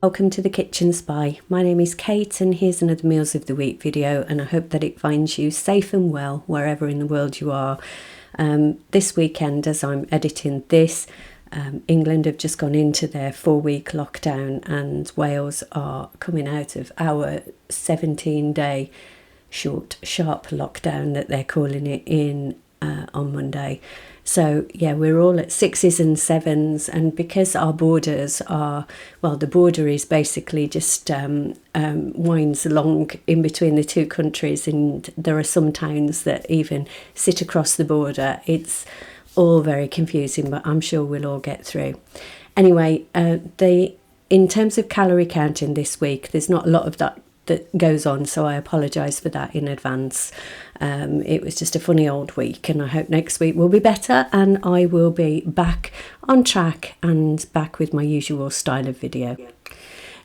Welcome to the Kitchen Spy. My name is Kate and here's another Meals of the Week video, and I hope that it finds you safe and well wherever in the world you are. This weekend, as I'm editing this, England have just gone into their 4-week lockdown and Wales are coming out of our 17-day short, sharp lockdown that they're calling it in on Monday. So yeah, we're all at 6s and 7s, and because our borders are, well, the border is basically just winds along in between the two countries, and there are some towns that even sit across the border. It's all very confusing, but I'm sure we'll all get through. Anyway, in terms of calorie counting this week, there's not a lot of that goes on, so I apologise for that in advance. It was just a funny old week, and I hope next week will be better and I will be back on track and back with my usual style of video.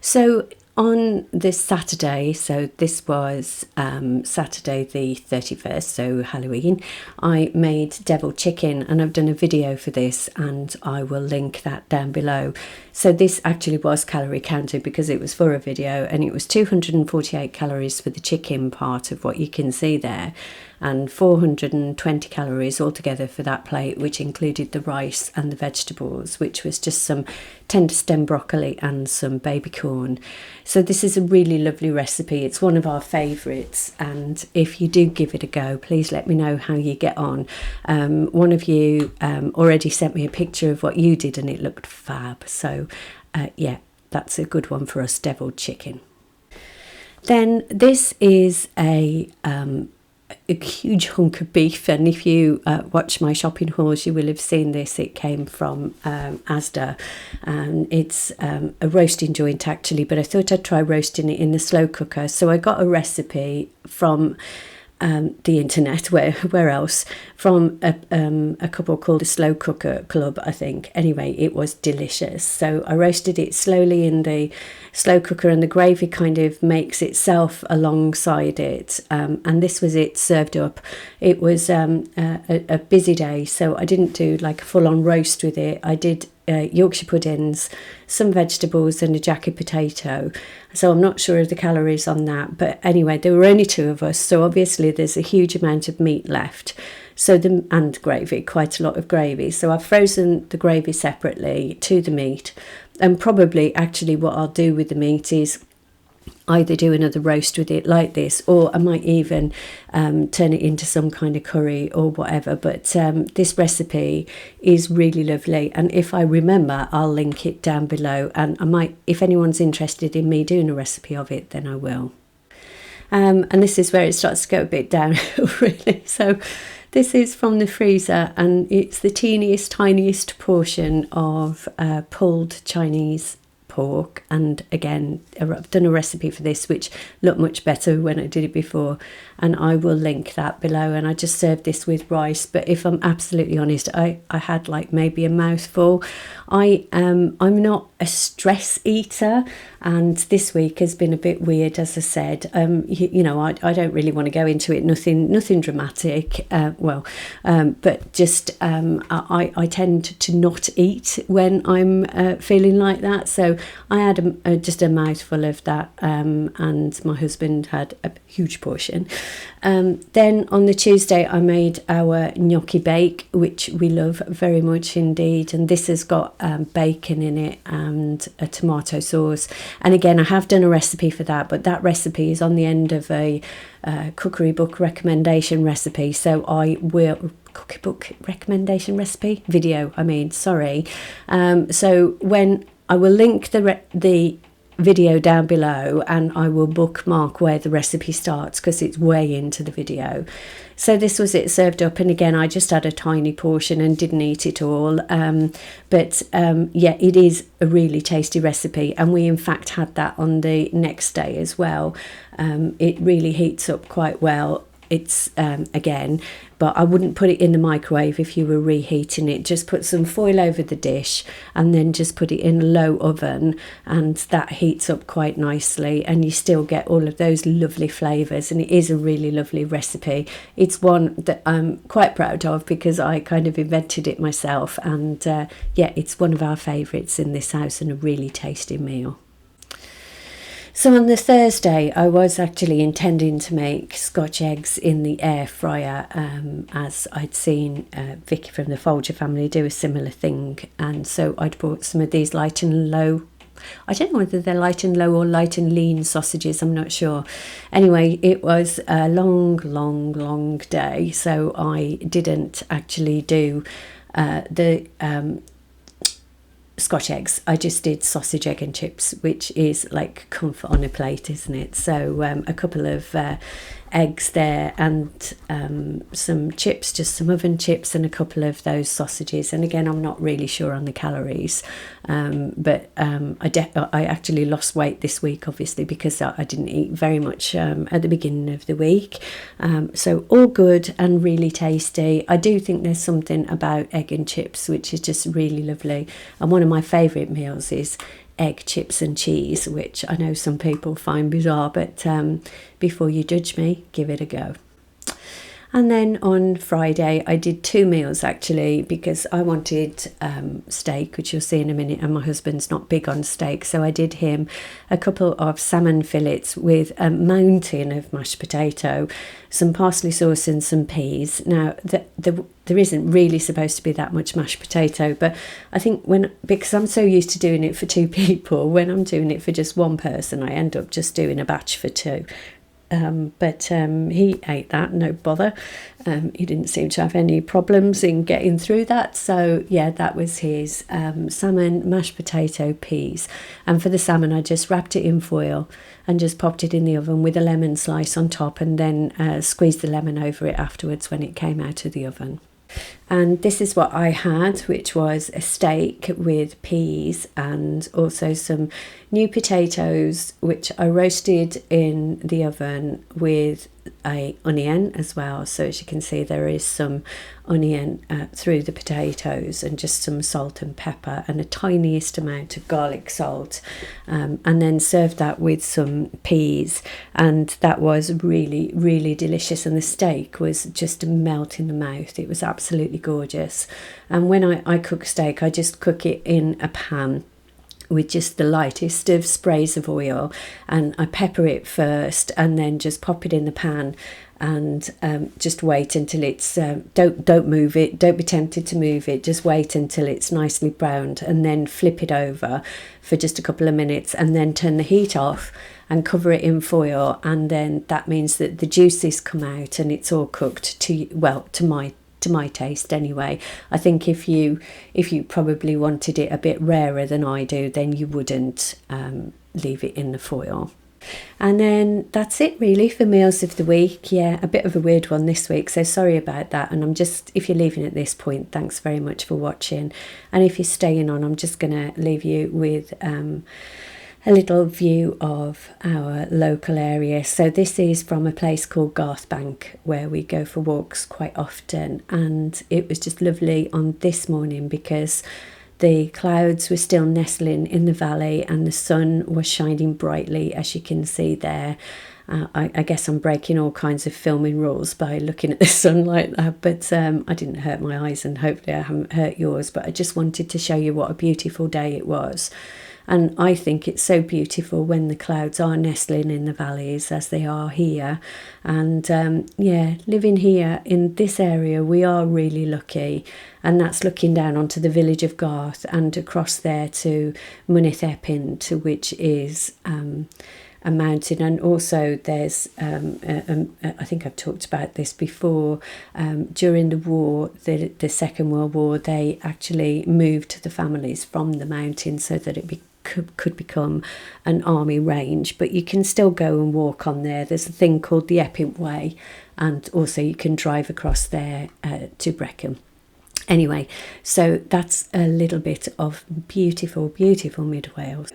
So on this Saturday, so this was Saturday the 31st, so Halloween, I made deviled chicken, and I've done a video for this and I will link that down below. So this actually was calorie counted because it was for a video, and it was 248 calories for the chicken part of what you can see there, and 420 calories altogether for that plate, which included the rice and the vegetables, which was just some tender stem broccoli and some baby corn. So this is a really lovely recipe. It's one of our favourites, and if you do give it a go, please let me know how you get on. One of you already sent me a picture of what you did and it looked fab. So yeah, that's a good one for us, deviled chicken. Then this is a huge hunk of beef, and if you watch my shopping hauls you will have seen this. It came from Asda, and it's a roasting joint actually, but I thought I'd try roasting it in the slow cooker. So I got a recipe from the internet, where else, from a couple called the Slow Cooker Club, I think. Anyway, it was delicious. So I roasted it slowly in the slow cooker, and the gravy kind of makes itself alongside it, and this was it served up. It was a busy day, so I didn't do like a full-on roast with it. I did Yorkshire puddings, some vegetables and a jacket potato, so I'm not sure of the calories on that, but anyway, there were only 2 of us, so obviously there's a huge amount of meat left, so and gravy, quite a lot of gravy. So I've frozen the gravy separately to the meat, and probably actually what I'll do with the meat is either do another roast with it like this, or I might even turn it into some kind of curry or whatever. But this recipe is really lovely, and if I remember I'll link it down below, and I might, if anyone's interested in me doing a recipe of it, then I will. And this is where it starts to go a bit downhill really. So this is from the freezer, and it's the teeniest, tiniest portion of pulled Chinese pork. And again, I've done a recipe for this which looked much better when I did it before, and I will link that below. And I just served this with rice, but if I'm absolutely honest, I had like maybe a mouthful. I'm not a stress eater, and this week has been a bit weird, as I said. You know, I don't really want to go into it, nothing dramatic, but just I tend to not eat when I'm feeling like that. So I had just a mouthful of that, and my husband had a huge portion. Then on the Tuesday I made our Gnocchi Bake, which we love very much indeed, and this has got bacon in it and a tomato sauce. And again, I have done a recipe for that, but that recipe is on the end of a cookery book recommendation recipe, so I will cookbook recommendation recipe video, sorry. So when I will link the video down below, and I will bookmark where the recipe starts because it's way into the video. So this was it served up, and again I just had a tiny portion and didn't eat it all, but yeah, it is a really tasty recipe, and we in fact had that on the next day as well. It really heats up quite well. It's again, but I wouldn't put it in the microwave if you were reheating it. Just put some foil over the dish and then just put it in a low oven, and that heats up quite nicely, and you still get all of those lovely flavours, and it is a really lovely recipe. It's one that I'm quite proud of because I kind of invented it myself, and yeah, it's one of our favourites in this house and a really tasty meal. So on the Thursday, I was actually intending to make Scotch eggs in the air fryer, as I'd seen Vicky from the Folger family do a similar thing. And so I'd bought some of these light and low. I don't know whether they're light and low or light and lean sausages, I'm not sure. Anyway, it was a long day, so I didn't actually do the Scotch eggs. I just did sausage, egg and chips, which is like comfort on a plate, isn't it? So a couple of eggs there, and some chips, just some oven chips, and a couple of those sausages. And again, I'm not really sure on the calories, but I actually lost weight this week, obviously, because I didn't eat very much at the beginning of the week. So all good and really tasty. I do think there's something about egg and chips which is just really lovely, and one of my favourite meals is egg, chips and cheese, which I know some people find bizarre, but before you judge me, give it a go. And then on Friday, I did 2 meals actually, because I wanted steak, which you'll see in a minute, and my husband's not big on steak. So I did him a couple of salmon fillets with a mountain of mashed potato, some parsley sauce and some peas. Now, there isn't really supposed to be that much mashed potato, but I think because I'm so used to doing it for 2 people, when I'm doing it for just one person, I end up just doing a batch for 2. But he ate that, no bother. He didn't seem to have any problems in getting through that. So yeah, that was his salmon, mashed potato, peas. And for the salmon, I just wrapped it in foil and just popped it in the oven with a lemon slice on top, and then squeezed the lemon over it afterwards when it came out of the oven. And this is what I had, which was a steak with peas and also some new potatoes, which I roasted in the oven with a onion as well. So as you can see, there is some onion through the potatoes, and just some salt and pepper and a tiniest amount of garlic salt, and then served that with some peas, and that was really delicious. And the steak was just a melt in the mouth. It was absolutely gorgeous. And when I cook steak, I just cook it in a pan with just the lightest of sprays of oil, and I pepper it first and then just pop it in the pan, and just wait until it's don't move it, don't be tempted to move it, just wait until it's nicely browned, and then flip it over for just a couple of minutes, and then turn the heat off and cover it in foil. And then that means that the juices come out and it's all cooked to my taste anyway. I think if you probably wanted it a bit rarer than I do, then you wouldn't leave it in the foil. And then that's it really for meals of the week. Yeah, a bit of a weird one this week, so sorry about that. And if you're leaving at this point, thanks very much for watching. And if you're staying on, I'm just going to leave you with a little view of our local area. So this is from a place called Garthbank, where we go for walks quite often, and it was just lovely on this morning because the clouds were still nestling in the valley and the sun was shining brightly, as you can see there. I guess I'm breaking all kinds of filming rules by looking at the sun like that, but I didn't hurt my eyes, and hopefully I haven't hurt yours. But I just wanted to show you what a beautiful day it was. And I think it's so beautiful when the clouds are nestling in the valleys as they are here. And yeah, living here in this area, we are really lucky. And that's looking down onto the village of Garth and across there to Mynydd Epin, which is a mountain. And also there's I think I've talked about this before, during the war, the Second World War, they actually moved the families from the mountain so that it could become an army range. But you can still go and walk on there. There's a thing called the Epin Way, and also you can drive across there to Brecon. Anyway, so that's a little bit of beautiful Mid Wales.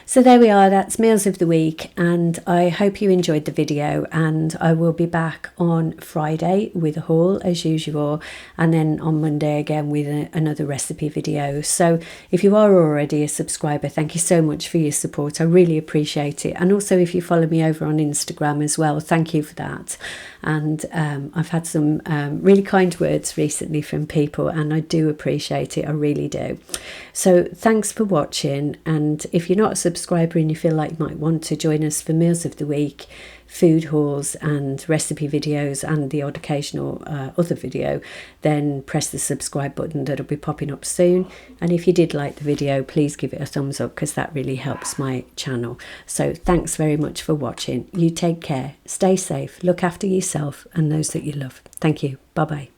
So there we are, that's Meals of the Week, and I hope you enjoyed the video, and I will be back on Friday with a haul as usual, and then on Monday again with another recipe video. So if you are already a subscriber, thank you so much for your support. I really appreciate it. And also if you follow me over on Instagram as well, thank you for that. And I've had some really kind words recently from people, and I do appreciate it, I really do. So thanks for watching, and if you're not a subscriber and you feel like you might want to join us for Meals of the Week, food hauls and recipe videos and the odd occasional other video, then press the subscribe button that'll be popping up soon. And if you did like the video, please give it a thumbs up because that really helps my channel. So thanks very much for watching. You take care, stay safe, look after yourself and those that you love. Thank you. Bye bye.